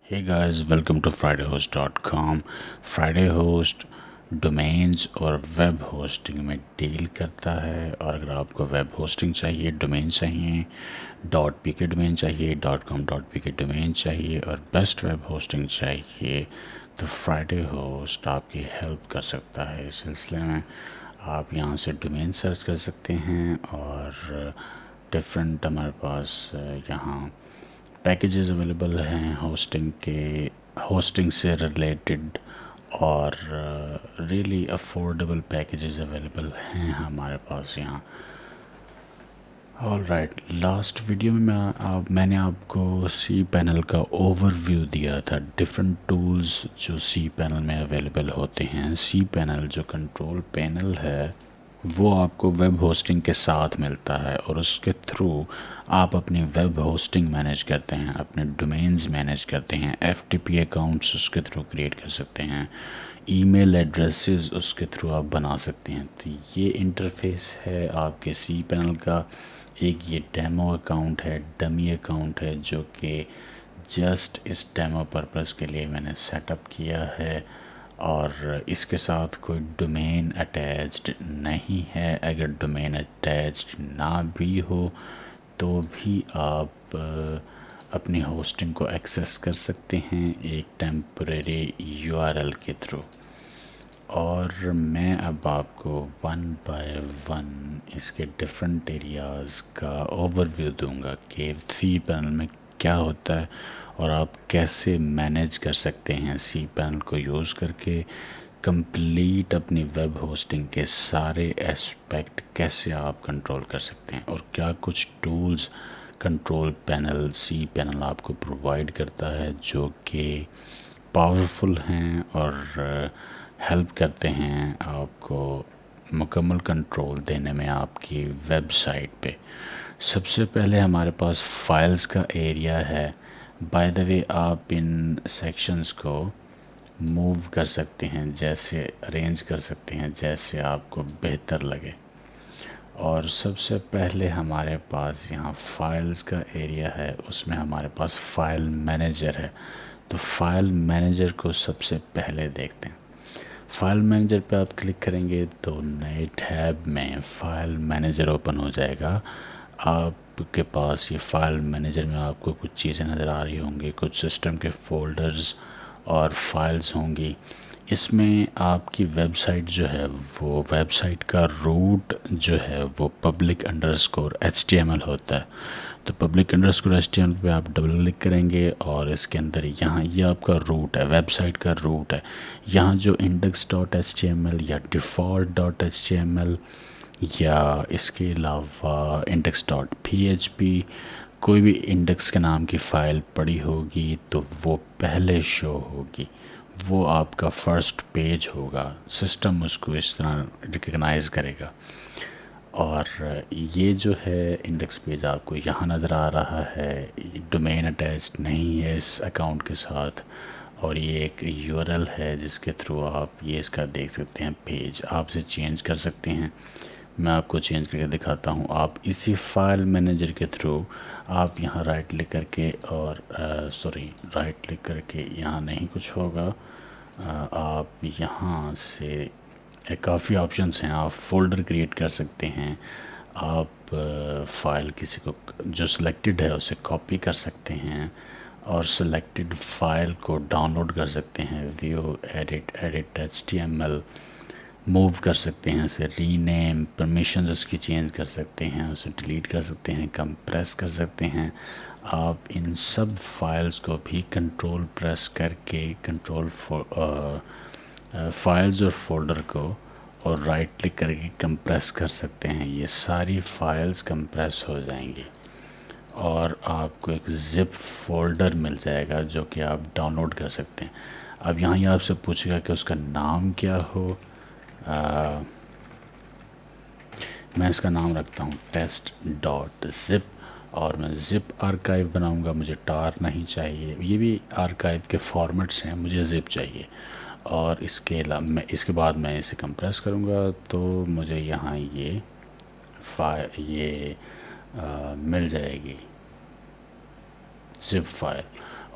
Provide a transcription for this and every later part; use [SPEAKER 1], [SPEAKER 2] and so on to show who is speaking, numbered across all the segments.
[SPEAKER 1] Hey guys, welcome to fridayhost.com। Friday host domains और web hosting में deal करता है। और अगर आपको वेब होस्टिंग चाहिए, डोमेन चाहिए, डॉट पी के डोमेन चाहिए, डॉट कॉम डॉट पी के डोमेन चाहिए और बेस्ट वेब होस्टिंग चाहिए तो फ्राइडे होस्ट आपकी हेल्प कर सकता है। इस सिलसिले में आप यहाँ से डोमेन सर्च कर सकते हैं और डिफरेंट हमारे पास यहाँ पैकेजेस अवेलेबल हैं होस्टिंग से रिलेटेड और रियली अफोर्डेबल पैकेजेस अवेलेबल हैं हमारे पास यहाँ। ऑल राइट, लास्ट वीडियो में मैंने आपको सी पैनल का ओवरव्यू दिया था, डिफरेंट टूल्स जो सी पैनल में अवेलेबल होते हैं। सी पैनल जो कंट्रोल पैनल है वो आपको वेब होस्टिंग के साथ मिलता है और उसके थ्रू आप अपनी वेब होस्टिंग मैनेज करते हैं, अपने डोमेन्स मैनेज करते हैं, एफटीपी अकाउंट्स उसके थ्रू क्रिएट कर सकते हैं, ईमेल एड्रेसेस उसके थ्रू आप बना सकते हैं। तो ये इंटरफेस है आपके सी पैनल का। एक ये डेमो अकाउंट है, डमी अकाउंट है जो कि जस्ट इस डेमो पर्पस के लिए मैंने सेटअप किया है और इसके साथ कोई डोमेन अटैच्ड नहीं है। अगर डोमेन अटैच्ड ना भी हो तो भी आप अपनी होस्टिंग को एक्सेस कर सकते हैं एक टेम्परेरी यूआरएल के थ्रू। और मैं अब आपको वन बाय वन इसके डिफरेंट एरियाज़ का ओवरव्यू दूंगा कि सी पैनल में क्या होता है और आप कैसे मैनेज कर सकते हैं सी पैनल को यूज़ करके कंप्लीट अपनी वेब होस्टिंग के सारे एस्पेक्ट कैसे आप कंट्रोल कर सकते हैं और क्या कुछ tools control panel C panel आपको प्रोवाइड करता है जो कि पावरफुल हैं और हेल्प करते हैं आपको मुकम्मल कंट्रोल देने में आपकी वेबसाइट पे। सबसे पहले हमारे पास फाइल्स का एरिया है। बाय द वे आप इन सेक्शंस को मूव कर सकते हैं, जैसे अरेंज कर सकते हैं जैसे आपको बेहतर लगे। और सबसे पहले हमारे पास यहाँ फाइल्स का एरिया है, उसमें हमारे पास फ़ाइल मैनेजर है। तो फाइल मैनेजर को सबसे पहले देखते हैं। फाइल मैनेजर पे आप क्लिक करेंगे तो नए टैब में फ़ाइल मैनेजर ओपन हो जाएगा। आपके पास ये फ़ाइल मैनेजर में आपको कुछ चीज़ें नज़र आ रही होंगी, कुछ सिस्टम के फ़ोल्डर्स और फाइल्स होंगी। इसमें आपकी वेबसाइट जो है वो वेबसाइट का रूट जो है वो public_html होता है। तो public_html पे आप डबल क्लिक करेंगे और इसके अंदर यहाँ ये आपका रूट है, वेबसाइट का रूट है। यहाँ जो index.html या default.html या इसके अलावा index.php कोई भी इंडेक्स के नाम की फ़ाइल पड़ी होगी तो वो पहले शो होगी, वो आपका फ़र्स्ट पेज होगा। सिस्टम उसको इस तरह रिकग्नाइज़ करेगा। और ये जो है इंडेक्स पेज आपको यहाँ नज़र आ रहा है, डोमेन अटैच्ड नहीं है इस अकाउंट के साथ और ये एक यूआरएल है जिसके थ्रू आप ये इसका देख सकते हैं पेज। आप इसे चेंज कर सकते हैं, मैं आपको चेंज करके दिखाता हूँ। आप इसी फाइल मैनेजर के थ्रू आप यहाँ राइट क्लिक करके और राइट क्लिक करके यहाँ नहीं कुछ होगा, आप यहाँ से काफ़ी ऑप्शंस हैं। आप फ़ोल्डर क्रिएट कर सकते हैं, आप फ़ाइल किसी को जो सिलेक्टेड है उसे कॉपी कर सकते हैं और सिलेक्टेड फ़ाइल को डाउनलोड कर सकते हैं। व्यू एडिट HTML मूव कर सकते हैं, उसे रीनेम, परमिशंस उसकी चेंज कर सकते हैं, उसे डिलीट कर सकते हैं, कंप्रेस कर सकते हैं। आप इन सब फाइल्स को भी कंट्रोल प्रेस करके कंट्रोल फाइल्स और फोल्डर को और राइट क्लिक करके कंप्रेस कर सकते हैं। ये सारी फाइल्स कंप्रेस हो जाएंगी और आपको एक ज़िप फोल्डर मिल जाएगा जो कि आप डाउनलोड कर सकते हैं। अब यहाँ ये आपसे पूछेगा कि उसका नाम क्या हो। मैं इसका नाम रखता हूँ test.zip और मैं ज़िप आर्काइव बनाऊँगा। मुझे टार नहीं चाहिए, ये भी आर्काइव के फॉर्मेट्स हैं, मुझे ज़िप चाहिए। और इसके अलावा मैं इसके बाद मैं इसे कंप्रेस करूँगा तो मुझे यहाँ ये मिल जाएगी ज़िप फाइल।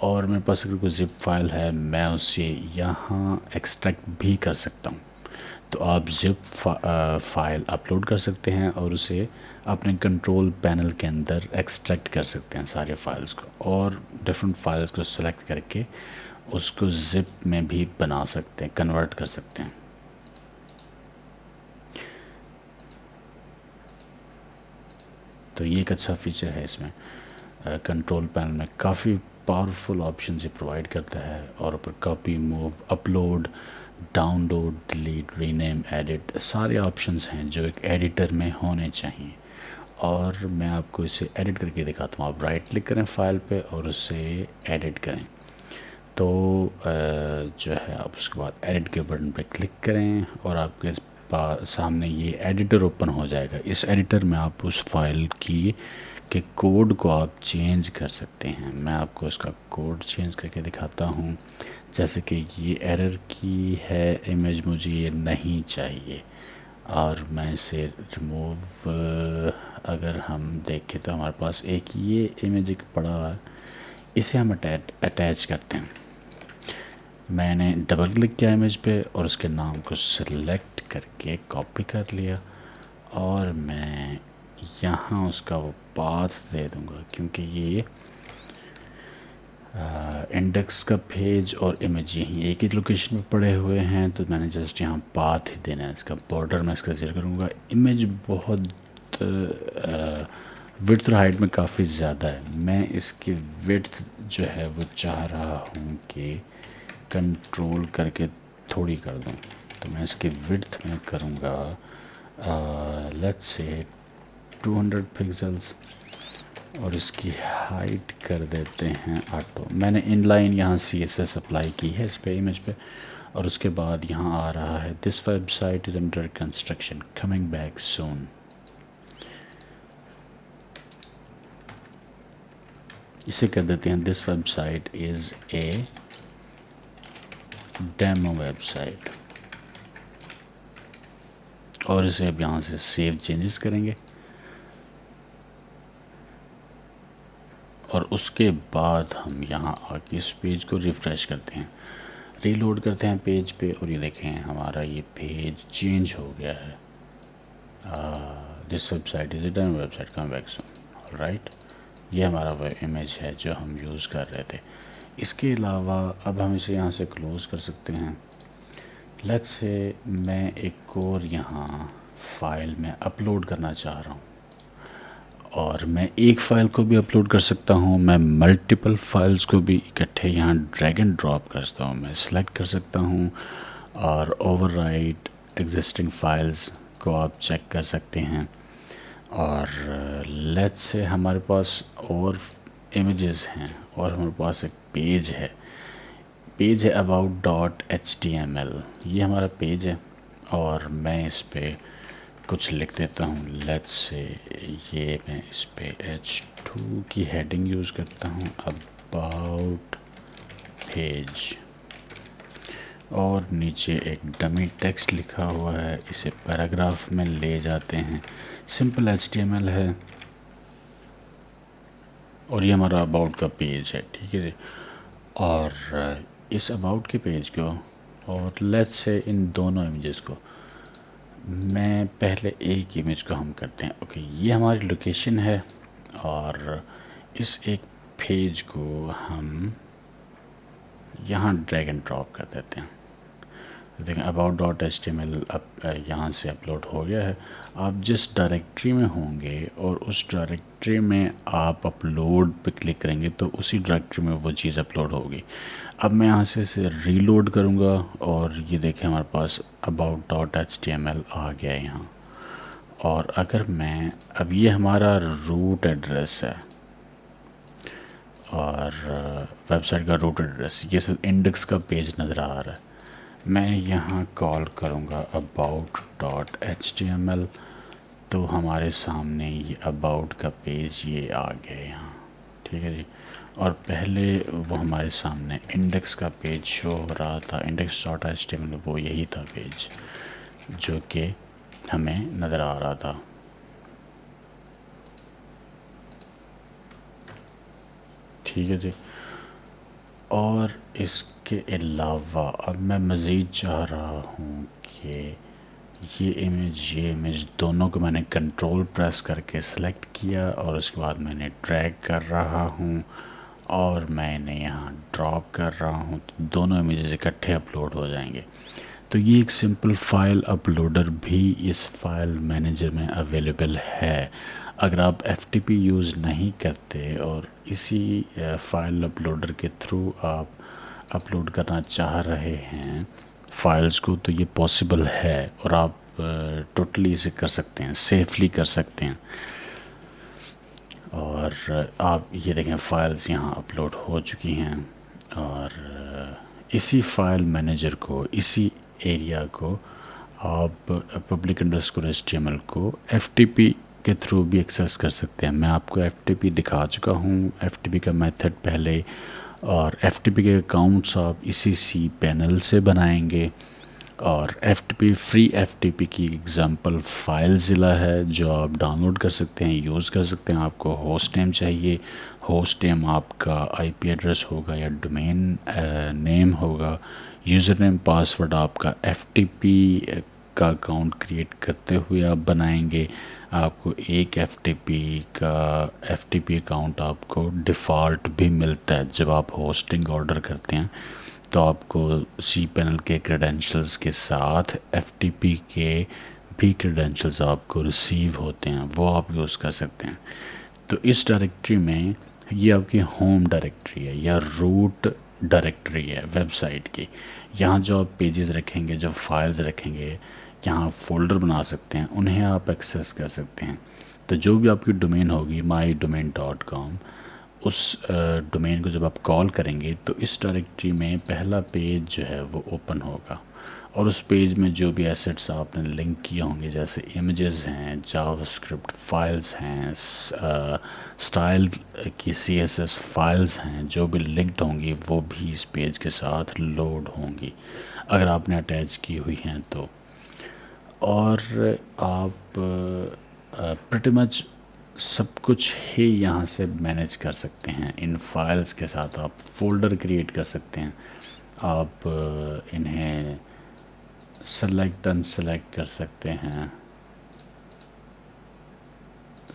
[SPEAKER 1] और मेरे पास अगर कोई ज़िप फाइल है मैं उसे यहाँ एक्सट्रैक्ट भी कर सकता हूँ। तो आप ज़िप फाइल अपलोड कर सकते हैं और उसे अपने कंट्रोल पैनल के अंदर एक्सट्रैक्ट कर सकते हैं सारे फाइल्स को, और डिफरेंट फाइल्स को सेलेक्ट करके उसको ज़िप में भी बना सकते हैं, कन्वर्ट कर सकते हैं। तो ये एक अच्छा फीचर है इसमें। कंट्रोल पैनल में काफ़ी पावरफुल ऑप्शन ये प्रोवाइड करता है, और ऊपर copy, move, upload, download, delete, rename, edit सारे ऑप्शंस हैं जो एक एडिटर में होने चाहिए। और मैं आपको इसे एडिट करके दिखाता हूँ। आप राइट क्लिक करें फाइल पे और उसे एडिट करें। तो जो है आप उसके बाद एडिट के बटन पे क्लिक करें और आपके सामने ये एडिटर ओपन हो जाएगा। इस एडिटर में आप उस फाइल की के कोड को आप चेंज कर सकते हैं। मैं आपको इसका कोड चेंज करके दिखाता हूँ। जैसे कि ये एरर की है इमेज, मुझे ये नहीं चाहिए और मैं इसे रिमूव, अगर हम देखें तो हमारे पास एक ये इमेज एक पड़ा हुआ है, इसे हम अटैच करते हैं। मैंने डबल क्लिक किया इमेज पे और उसके नाम को सिलेक्ट करके कॉपी कर लिया, और मैं यहाँ उसका वो पाथ दे दूँगा, क्योंकि ये इंडेक्स का पेज और इमेज यहीं एक ही लोकेशन पे पड़े हुए हैं, तो मैंने जस्ट यहाँ पाथ ही देना है। इसका बॉर्डर मैं इसका ज़ीरो करूँगा। इमेज बहुत विड्थ और हाइट में काफ़ी ज़्यादा है। मैं इसकी विड्थ जो है वो चाह रहा हूँ कि कंट्रोल करके थोड़ी कर दूँ, तो मैं इसकी विड्थ में करूँगा लेट्स से 200 पिक्सल्स, और इसकी हाइट कर देते हैं ऑटो। मैंने इनलाइन यहाँ CSS अप्लाई की है इस पे इमेज पे, और उसके बाद यहाँ आ रहा है this website is under construction, coming back soon. इसे कर देते हैं this website is a demo website, और इसे अब यहाँ से सेव चेंजेस करेंगे। और उसके बाद हम यहाँ आके इस पेज को रिफ़्रेश करते हैं, रीलोड करते हैं पेज पे, और ये देखें हमारा ये पेज चेंज हो गया है। This website is a demo website, come back soon, right. ये हमारा वो इमेज है जो हम यूज़ कर रहे थे। इसके अलावा अब हम इसे यहाँ से क्लोज़ कर सकते हैं। लेट्स से मैं एक और यहाँ फाइल में अपलोड करना चाह रहा हूँ, और मैं एक फ़ाइल को भी अपलोड कर सकता हूँ, मैं मल्टीपल फाइल्स को भी इकट्ठे यहाँ ड्रैग एंड ड्रॉप कर सकता हूँ। मैं सिलेक्ट कर सकता हूँ और ओवरराइट एग्जिस्टिंग फाइल्स को आप चेक कर सकते हैं। और लेट्स से हमारे पास और इमेजेस हैं, और हमारे पास एक पेज है about.html, ये हमारा पेज है, और मैं इस पे कुछ लिख देता हूँ। लेट्स से ये मैं इस पे H2 की हेडिंग यूज़ करता हूँ, अबाउट पेज, और नीचे एक डमी टेक्स्ट लिखा हुआ है, इसे पैराग्राफ में ले जाते हैं। सिंपल HTML है, और ये हमारा अबाउट का पेज है, ठीक है जी। और इस अबाउट के पेज को, और लेट्स से इन दोनों इमेजेस को, मैं पहले एक इमेज को हम करते हैं ओके, ये हमारी लोकेशन है, और इस एक पेज को हम यहाँ ड्रैग एंड ड्रॉप कर देते हैं। देखें about.html अब यहाँ से अपलोड हो गया है। आप जिस डायरेक्टरी में होंगे और उस डायरेक्टरी में आप अपलोड पे क्लिक करेंगे तो उसी डायरेक्टरी में वो चीज़ अपलोड होगी। अब मैं यहाँ से इसे रीलोड करूँगा, और ये देखें हमारे पास about.html आ गया है यहाँ। और अगर मैं अब, ये हमारा रूट एड्रेस है, और वेबसाइट का रूट एड्रेस, ये इंडेक्स का पेज नज़र आ रहा है। मैं यहाँ कॉल करूँगा about.html, तो हमारे सामने ये अबाउट का पेज ये आ गया यहाँ, ठीक है जी। और पहले वो हमारे सामने इंडेक्स का पेज शो हो रहा था, index.html, वो यही था पेज जो कि हमें नज़र आ रहा था। ठीक है जी। और इसके अलावा अब मैं मज़ीद चाह रहा हूँ कि ये इमेज दोनों को मैंने कंट्रोल प्रेस करके सेलेक्ट किया और उसके बाद मैंने ड्रैग कर रहा हूँ और मैं इन्हें यहाँ ड्रॉप कर रहा हूँ, तो दोनों इमेजेस इकट्ठे अपलोड हो जाएंगे। तो ये एक सिंपल फ़ाइल अपलोडर भी इस फाइल मैनेजर में अवेलेबल है। अगर आप FTP यूज़ नहीं करते और इसी फ़ाइल अपलोडर के थ्रू आप अपलोड करना चाह रहे हैं फाइल्स को, तो ये पॉसिबल है और आप टोटली इसे कर सकते हैं, सेफली कर सकते हैं। और आप ये देखें फ़ाइल्स यहाँ अपलोड हो चुकी हैं और इसी फाइल मैनेजर को, इसी एरिया को आप public_html को FTP के थ्रू भी एक्सेस कर सकते हैं। मैं आपको FTP दिखा चुका हूँ, FTP का मेथड पहले, और FTP के अकाउंट्स आप इसी cPanel से बनाएंगे। और FTP फ्री FTP की एग्ज़ाम्पल फाइलज़िला है जो आप डाउनलोड कर सकते हैं, यूज़ कर सकते हैं। आपको होस्ट नेम चाहिए, होस्ट नेम आपका IP एड्रेस होगा या डोमेन नेम होगा। यूज़र नेम पासवर्ड आपका FTP का अकाउंट क्रिएट करते हुए आप बनाएंगे। आपको एक FTP अकाउंट आपको डिफ़ॉल्ट भी मिलता है जब आप होस्टिंग ऑर्डर करते हैं, तो आपको cPanel के क्रेडेंशियल्स के साथ FTP के भी क्रेडेंशियल्स आपको रिसीव होते हैं, वो आप यूज़ कर सकते हैं। तो इस डायरेक्टरी में ये आपकी होम डायरेक्टरी है या रूट डायरेक्टरी है वेबसाइट की। यहाँ जो आप पेजेस रखेंगे, जो फाइल्स रखेंगे, यहाँ फ़ोल्डर बना सकते हैं, उन्हें आप एक्सेस कर सकते हैं। तो जो भी आपकी डोमेन होगी mydomain.com, उस डोमेन को जब आप कॉल करेंगे तो इस डायरेक्टरी में पहला पेज जो है वो ओपन होगा और उस पेज में जो भी एसेट्स आपने लिंक किए होंगे, जैसे इमेजेस हैं, जावास्क्रिप्ट फाइल्स हैं, स्टाइल की CSS फाइल्स हैं, जो भी लिंक्ड होंगी वो भी इस पेज के साथ लोड होंगी अगर आपने अटैच की हुई हैं तो। और आप प्रिटी मच सब कुछ ही यहाँ से मैनेज कर सकते हैं। इन फाइल्स के साथ आप फ़ोल्डर क्रिएट कर सकते हैं, आप इन्हें सेलेक्ट अनसेलेक्ट कर सकते हैं,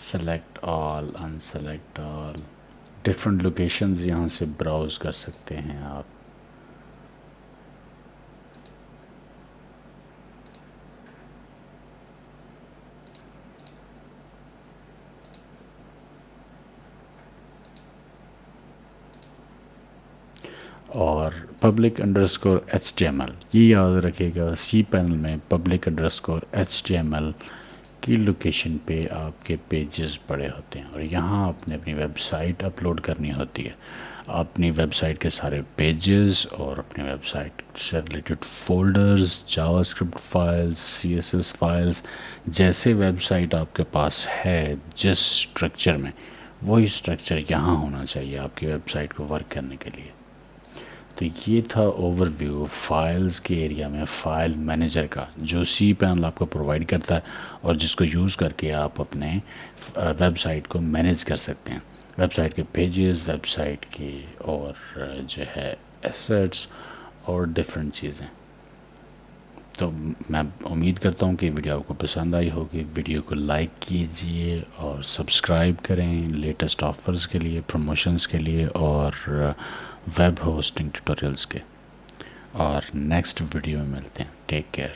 [SPEAKER 1] select all, unselect all, different locations यहाँ से ब्राउज़ कर सकते हैं आप। और public_html ये याद रखिएगा, cPanel में public_html की लोकेशन पे आपके पेजेस पड़े होते हैं और यहाँ आपने अपनी वेबसाइट अपलोड करनी होती है। अपनी वेबसाइट के सारे पेजेस और अपनी वेबसाइट से related folders, JavaScript files, CSS files, जैसे वेबसाइट आपके पास है जिस स्ट्रक्चर में, वही स्ट्रक्चर यहाँ होना चाहिए आपकी वेबसाइट को वर्क करने के लिए। तो ये था ओवरव्यू फाइल्स के एरिया में फ़ाइल मैनेजर का, जो cPanel आपको प्रोवाइड करता है और जिसको यूज़ करके आप अपने वेबसाइट को मैनेज कर सकते हैं। वेबसाइट के पेजेस, वेबसाइट के और जो है एसेट्स और डिफरेंट चीज़ें। तो मैं उम्मीद करता हूँ कि वीडियो आपको पसंद आई होगी। वीडियो को लाइक कीजिए और सब्सक्राइब करें लेटेस्ट ऑफ़र्स के लिए, प्रमोशंस के लिए और वेब होस्टिंग ट्यूटोरियल्स के। और नेक्स्ट वीडियो में मिलते हैं। Take care.